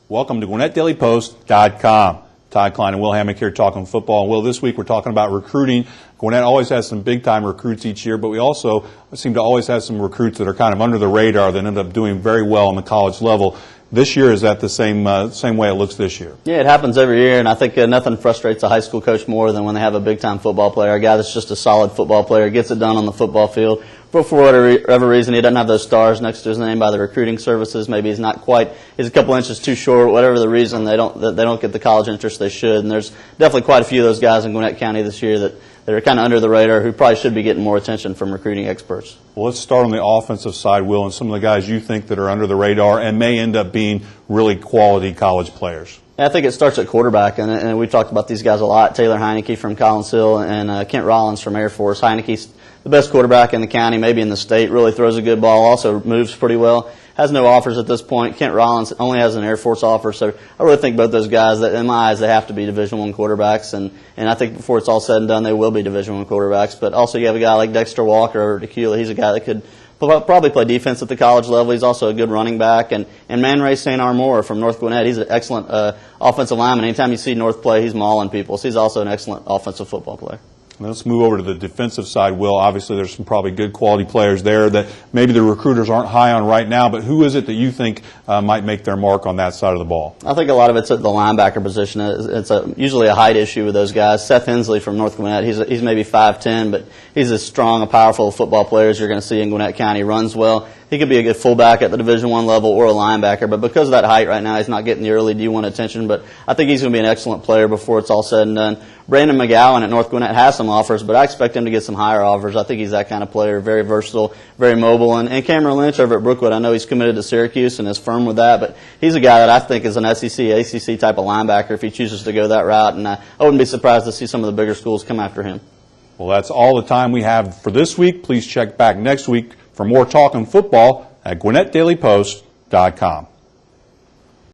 Welcome to GwinnettDailyPost.com. Todd Klein and Will Hammack here talking football. And Will, this week we're talking about recruiting. Gwinnett always has some big-time recruits each year, but we also seem to always have some recruits that are kind of under the radar that end up doing very well on the college level. This year, is that the same way it looks this year? Yeah, it happens every year, and I think nothing frustrates a high school coach more than when they have a big-time football player, a guy that's just a solid football player, gets it done on the football field. But for whatever reason, he doesn't have those stars next to his name by the recruiting services. Maybe he's not quite, he's a couple inches too short. Whatever the reason, they don't get the college interest they should. And there's definitely quite a few of those guys in Gwinnett County this year that are kind of under the radar who probably should be getting more attention from recruiting experts. Well, let's start on the offensive side, Will, and some of the guys you think that are under the radar and may end up being really quality college players. I think it starts at quarterback, and we've talked about these guys a lot. Taylor Heineke from Collins Hill and Kent Rollins from Air Force. Heineke's the best quarterback in the county, maybe in the state, really throws a good ball, also moves pretty well. Has no offers at this point. Kent Rollins only has an Air Force offer, so I really think both those guys, that in my eyes, they have to be Division I quarterbacks, and I think before it's all said and done, they will be Division I quarterbacks. But also you have a guy like Dexter Walker or Tequila. He's a guy that could probably play defense at the college level. He's also a good running back. And Man Ray St. Armour from North Gwinnett, he's an excellent offensive lineman. Anytime you see North play, he's mauling people. So he's also an excellent offensive football player. Now let's move over to the defensive side, Will. Obviously, there's some probably good quality players there that maybe the recruiters aren't high on right now, but who is it that you think might make their mark on that side of the ball? I think a lot of it's at the linebacker position. It's usually a height issue with those guys. Seth Hensley from North Gwinnett, he's maybe 5'10", but he's as strong, a powerful football player as you're going to see in Gwinnett County. Runs well. He could be a good fullback at the Division I level or a linebacker, but because of that height right now, he's not getting the early D1 attention, but I think he's going to be an excellent player before it's all said and done. Brandon McGowan at North Gwinnett has some offers, but I expect him to get some higher offers. I think he's that kind of player, very versatile, very mobile. And Cameron Lynch over at Brookwood, I know he's committed to Syracuse and is firm with that, but he's a guy that I think is an SEC, ACC type of linebacker if he chooses to go that route, and I wouldn't be surprised to see some of the bigger schools come after him. Well, that's all the time we have for this week. Please check back next week for more talking football at GwinnettDailyPost.com.